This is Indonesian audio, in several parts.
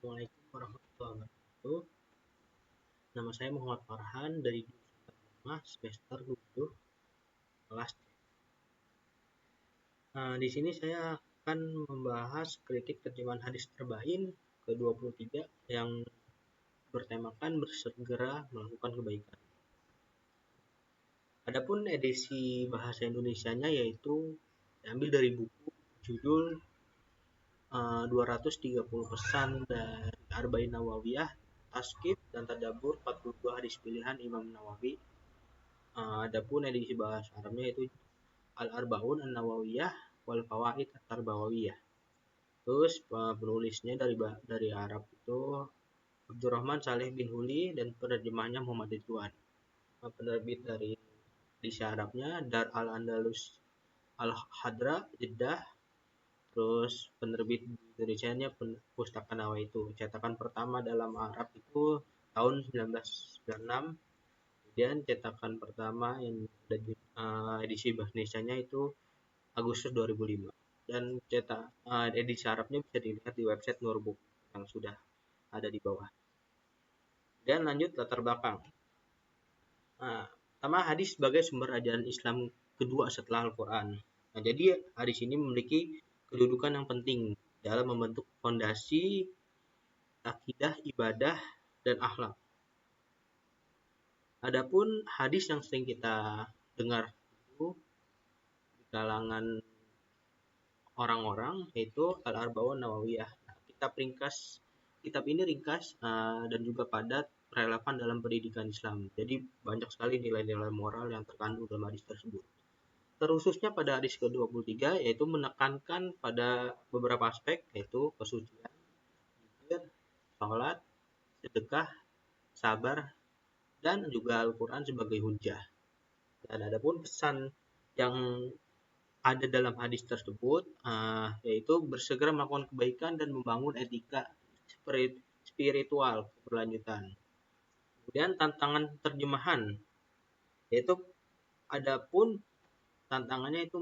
Assalamualaikum warahmatullahi wabarakatuh. Nama saya Muhammad Farhan dari jurusan Terjemah semester 7 kelas C. Di sini saya akan membahas kritik terjemahan hadis terbain ke-23 yang bertemakan bersegera melakukan kebaikan. Adapun edisi bahasa Indonesianya yaitu diambil dari buku judul 230 pesan dari Arba'in Nawawiyah, Taskif dan Tadabbur 42 hadis pilihan Imam Nawawi. Adapun edisi bahasa Arabnya itu Al-Arba'un An-Nawawiyah wal Fawaid At-Tarbawiyah. Terus penulisnya dari Arab itu Abdurrahman Saleh bin Huli dan penerjemahnya Muhammad Ridwan. Penerbit dari edisi Arabnya Dar Al-Andalus Al-Hadra Jeddah. Terus penerbit Indonesianya Pustaka Nawaitu. Cetakan pertama dalam Arab itu tahun 1996. Kemudian cetakan pertama yang edisi bahasa Indonesianya itu Agustus 2005. Dan edisi Arabnya bisa dilihat di website Nurbook yang sudah ada di bawah. Dan lanjut latar belakang. Pertama, hadis sebagai sumber ajaran Islam kedua setelah Al-Quran. Jadi hadis ini memiliki kedudukan yang penting dalam membentuk fondasi akidah, ibadah, dan akhlak. Adapun hadis yang sering kita dengar itu di kalangan orang-orang yaitu Al-Arba'un Nawawiyah. Kitab ini ringkas dan juga padat, relevan dalam pendidikan Islam. Jadi banyak sekali nilai-nilai moral yang terkandung dalam hadis tersebut. Terkhususnya pada hadis ke-23 yaitu menekankan pada beberapa aspek yaitu kesucian, zikir, sholat, sedekah, sabar, dan juga Al-Quran sebagai hujah. Dan adapun pesan yang ada dalam hadis tersebut yaitu bersegera melakukan kebaikan dan membangun etika spiritual berlanjutan. Kemudian tantangan terjemahan yaitu adapun tantangannya itu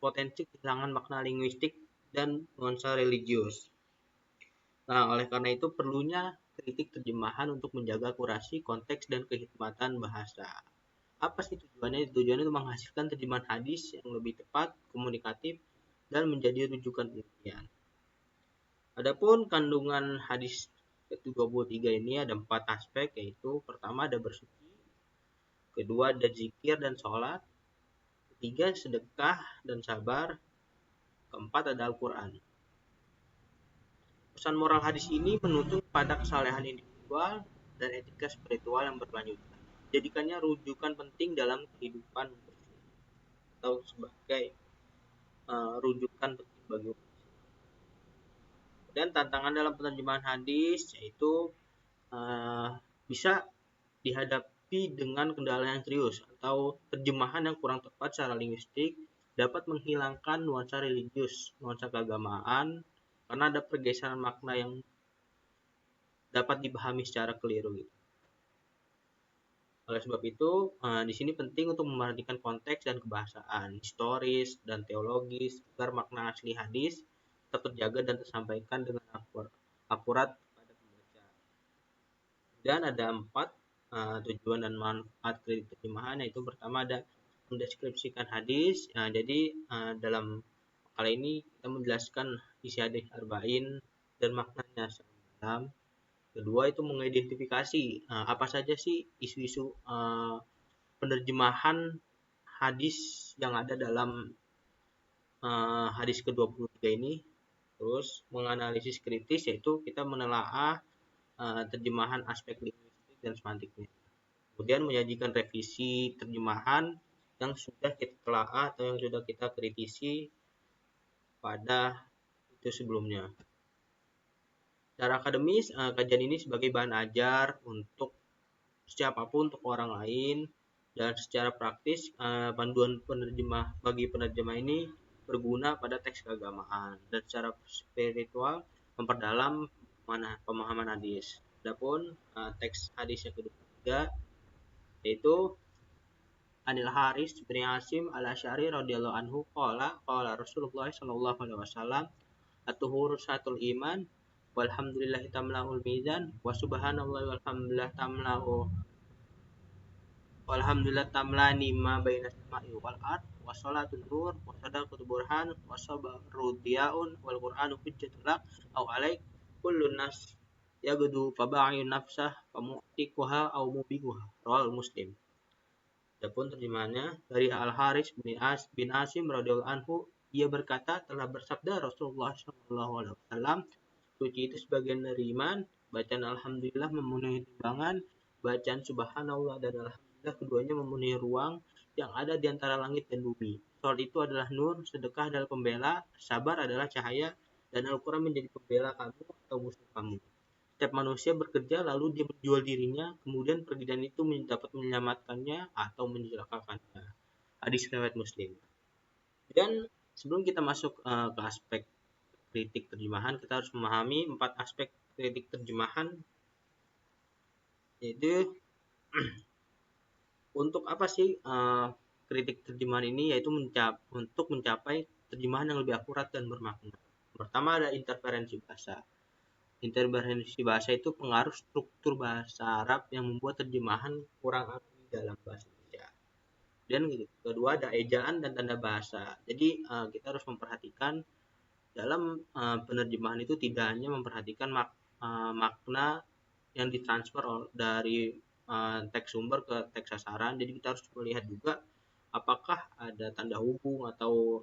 potensi kehilangan makna linguistik dan nuansa religius. Oleh karena itu perlunya kritik terjemahan untuk menjaga akurasi, konteks, dan kehikmatan bahasa. Apa sih tujuannya? Tujuannya itu menghasilkan terjemahan hadis yang lebih tepat, komunikatif, dan menjadi rujukan penelitian. Adapun kandungan hadis ke-23 ini ada 4 aspek, yaitu pertama ada bersuci, kedua ada zikir dan sholat, ketiga sedekah dan sabar, keempat ada Al-Quran. Pesan moral hadis ini menuntut pada kesalehan individual dan etika spiritual yang berkelanjutan. Jadikannya rujukan penting dalam kehidupan atau sebagai rujukan penting bagi umat. Dan tantangan dalam penerjemahan hadis yaitu bisa dihadapi dengan kendala yang serius atau terjemahan yang kurang tepat secara linguistik dapat menghilangkan nuansa religius, nuansa keagamaan karena ada pergeseran makna yang dapat dipahami secara keliru gitu. Oleh sebab itu, di sini penting untuk memperhatikan konteks dan kebahasaan, historis dan teologis agar makna asli hadis tetap terjaga dan tersampaikan dengan akurat pada pembaca. Dan ada 4 tujuan dan manfaat kritik terjemahan, yaitu pertama ada mendeskripsikan hadis. Jadi dalam kali ini kita menjelaskan isi hadis arba'in dan maknanya secara dalam. Kedua itu mengidentifikasi apa saja sih isu-isu penerjemahan hadis yang ada dalam hadis ke-23 ini. Terus menganalisis kritis yaitu kita menelaah terjemahan aspek linguistik dan semantiknya. Kemudian menyajikan revisi terjemahan yang sudah kita telaah atau yang sudah kita kritisi pada itu sebelumnya. Secara akademis, kajian ini sebagai bahan ajar untuk siapapun, untuk orang lain, dan secara praktis panduan bagi penerjemah ini berguna pada teks keagamaan dan secara spiritual memperdalam pemahaman hadis. Adapun teks hadis yang kedua yaitu Anil Haris bin Asim Al-Asy'ari radhiyallahu anhu qala Rasulullah sallallahu alaihi wasallam at-tuhuru syatul iman walhamdulillahi tamla'ul mizan, wa subhanallahi walhamdulillah tamla'u walhamdulillah tamlani ma baina sama'i wal ard, wa salatu nur, wa sadaqatu burhan, wa sabru diyaun, wal qur'anu hujjatul lak au alaik, kullu nas yagdu faba'i nafsah famu'tikuha au mubiguha. Rawal Muslim. Adapun terjemahannya dari Al-Haris bin Asim radhiyallahu anhu, ia berkata, telah bersabda Rasulullah sallallahu alaihi wasallam, suci itu sebagian dari iman, bacaan alhamdulillah memenuhi timbangan, bacaan subhanallah dan alhamdulillah keduanya memenuhi ruang yang ada di antara langit dan bumi. Salat itu adalah nur, sedekah adalah pembela, sabar adalah cahaya, dan Al-Quran menjadi pembela kamu atau musuh kamu. Setiap manusia bekerja lalu dia menjual dirinya, kemudian pekerjaan itu dapat menyelamatkannya atau mencelakakannya. Hadis riwayat Muslim. Dan sebelum kita masuk ke aspek kritik terjemahan, kita harus memahami 4 aspek kritik terjemahan, yaitu untuk apa sih kritik terjemahan ini, yaitu untuk mencapai terjemahan yang lebih akurat dan bermakna. Pertama ada interferensi bahasa. Interferensi bahasa itu pengaruh struktur bahasa Arab yang membuat terjemahan kurang aktif dalam bahasa Indonesia. Dan kedua ada ejaan dan tanda bahasa. Jadi kita harus memperhatikan dalam penerjemahan itu tidak hanya memperhatikan makna yang ditransfer dari teks sumber ke teks sasaran. Jadi kita harus melihat juga apakah ada tanda hubung atau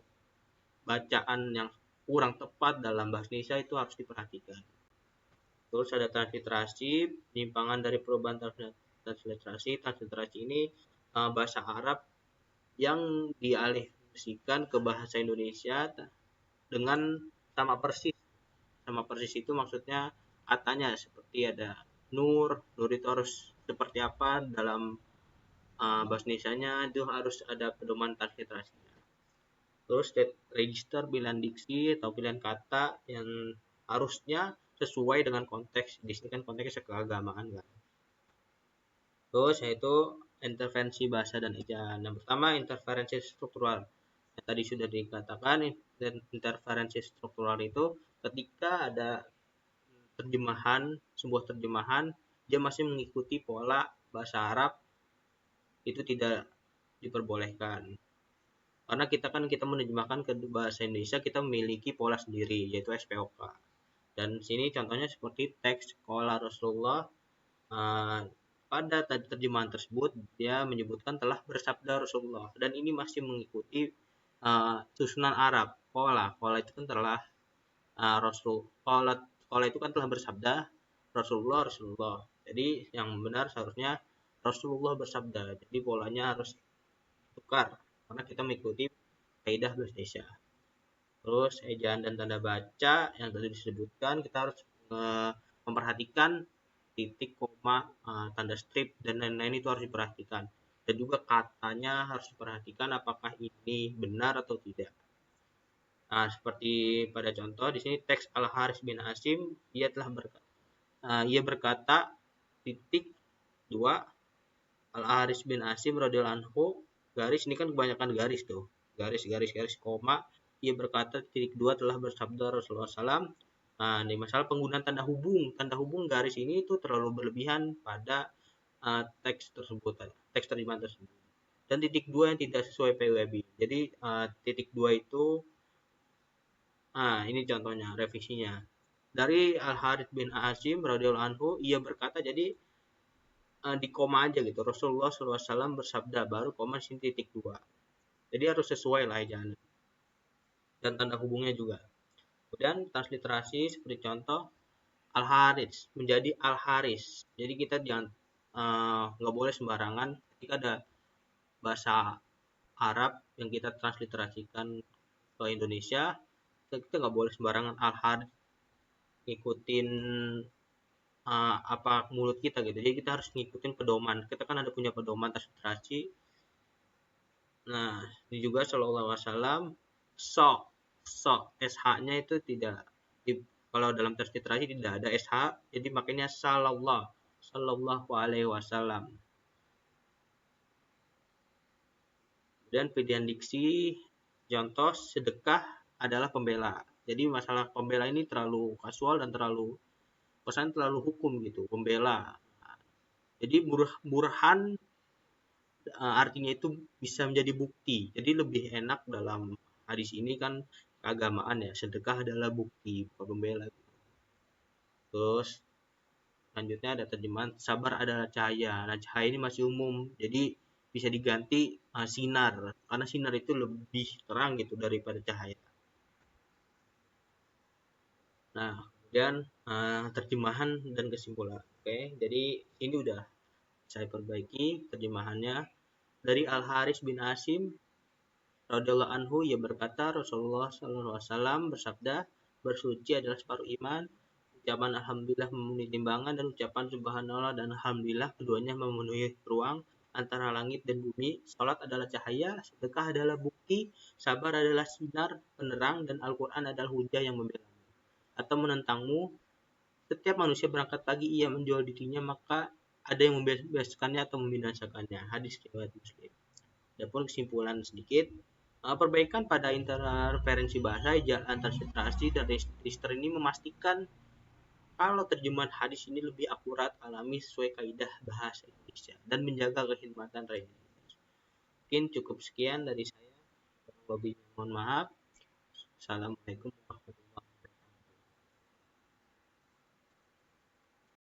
bacaan yang kurang tepat dalam bahasa Indonesia, itu harus diperhatikan. Terus ada transliterasi, penyimpangan dari perubahan transliterasi. Transliterasi ini bahasa Arab yang dialihkan ke bahasa Indonesia dengan sama persis. Sama persis itu maksudnya katanya seperti ada nur itu harus seperti apa dalam bahasa Indonesianya, itu harus ada pedoman transliterasinya. Terus state register, pilihan diksi atau pilihan kata yang harusnya sesuai dengan konteks. Di sini kan konteksnya keagamaan kan. Terus yaitu intervensi bahasa dan ejaan. Yang pertama interferensi struktural. Yang tadi sudah dikatakan, interferensi struktural itu ketika ada sebuah terjemahan dia masih mengikuti pola bahasa Arab, itu tidak diperbolehkan. Karena kita menerjemahkan ke bahasa Indonesia, kita memiliki pola sendiri yaitu SPOK. Dan sini contohnya seperti teks qala Rasulullah, pada terjemahan tersebut dia menyebutkan telah bersabda Rasulullah, dan ini masih mengikuti susunan Arab. Qala itu kan telah Rasul, qala itu kan telah bersabda, Rasulullah. Jadi yang benar seharusnya Rasulullah bersabda. Jadi polanya harus tukar karena kita mengikuti kaidah bahasa Indonesia. Terus ejaan dan tanda baca yang tadi disebutkan, kita harus memperhatikan titik, koma, tanda strip dan lain-lain, itu harus diperhatikan. Dan juga katanya harus diperhatikan apakah ini benar atau tidak. Nah, seperti pada contoh di sini teks Al-Haris bin Asim, ia berkata titik 2 Al-Haris bin Asim radhiyallahu anhu, garis ini kan kebanyakan garis tuh, garis koma, ia berkata titik 2 telah bersabda Rasulullah SAW. Nah, ini masalah penggunaan tanda hubung garis ini itu terlalu berlebihan pada teks terjemahan tersebut. Dan titik 2 yang tidak sesuai PWB. Jadi titik 2 itu ini contohnya, revisinya. Dari Al-Harits bin Asim radhiyallahu anhu, ia berkata, jadi di koma aja gitu, Rasulullah SAW bersabda, baru koma sini titik 2. Jadi harus sesuai lah ejaannya. Dan tanda hubungnya juga. Kemudian transliterasi seperti contoh Al-Harits menjadi Al-Haris. Jadi kita jangan nggak boleh sembarangan ketika ada bahasa Arab yang kita transliterasikan ke Indonesia, kita nggak boleh sembarangan Al-Haris ngikutin apa mulut kita gitu. Jadi kita harus ngikutin pedoman. Kita kan ada punya pedoman transliterasi. Nah, ini juga sallallahu alaihi wasallam, SH-nya itu tidak kalau dalam transliterasi tidak ada SH, jadi makanya sallallahu alaihi wasallam. Dan pilihan diksi, contoh sedekah adalah pembela. Jadi masalah pembela ini terlalu kasual dan terlalu hukum gitu, pembela. Jadi burhan artinya itu bisa menjadi bukti. Jadi lebih enak dalam hadis ini kan keagamaan ya, sedekah adalah bukti, bukan pembela. Terus selanjutnya ada terjemahan sabar adalah cahaya. Nah, cahaya ini masih umum, jadi bisa diganti sinar, karena sinar itu lebih terang gitu daripada cahaya. Nah, kemudian terjemahan dan kesimpulan. Oke, jadi ini udah saya perbaiki terjemahannya dari Al Haris bin Asim radhiyallahu anhu. Ia berkata Rasulullah sallallahu alaihi wasallam bersabda, bersuci adalah separuh iman. Ucapan alhamdulillah memenuhi timbangan dan ucapan subhanallah dan alhamdulillah keduanya memenuhi ruang antara langit dan bumi. Salat adalah cahaya, sedekah adalah bukti, sabar adalah sinar penerang, dan Al-Quran adalah hujah yang membela atau menentangmu. Setiap manusia berangkat pagi ia menjual dirinya, maka ada yang membebaskannya atau membinasakannya. Hadis riwayat Muslim. Adapun kesimpulan sedikit, perbaikan pada interferensi bahasa antar transliterasi dan register ini memastikan kalau terjemahan hadis ini lebih akurat, alami, sesuai kaidah bahasa Indonesia dan menjaga kekhidmatan religius. Mungkin cukup sekian dari saya. Lebih mohon maaf. Assalamualaikum warahmatullahi wabarakatuh.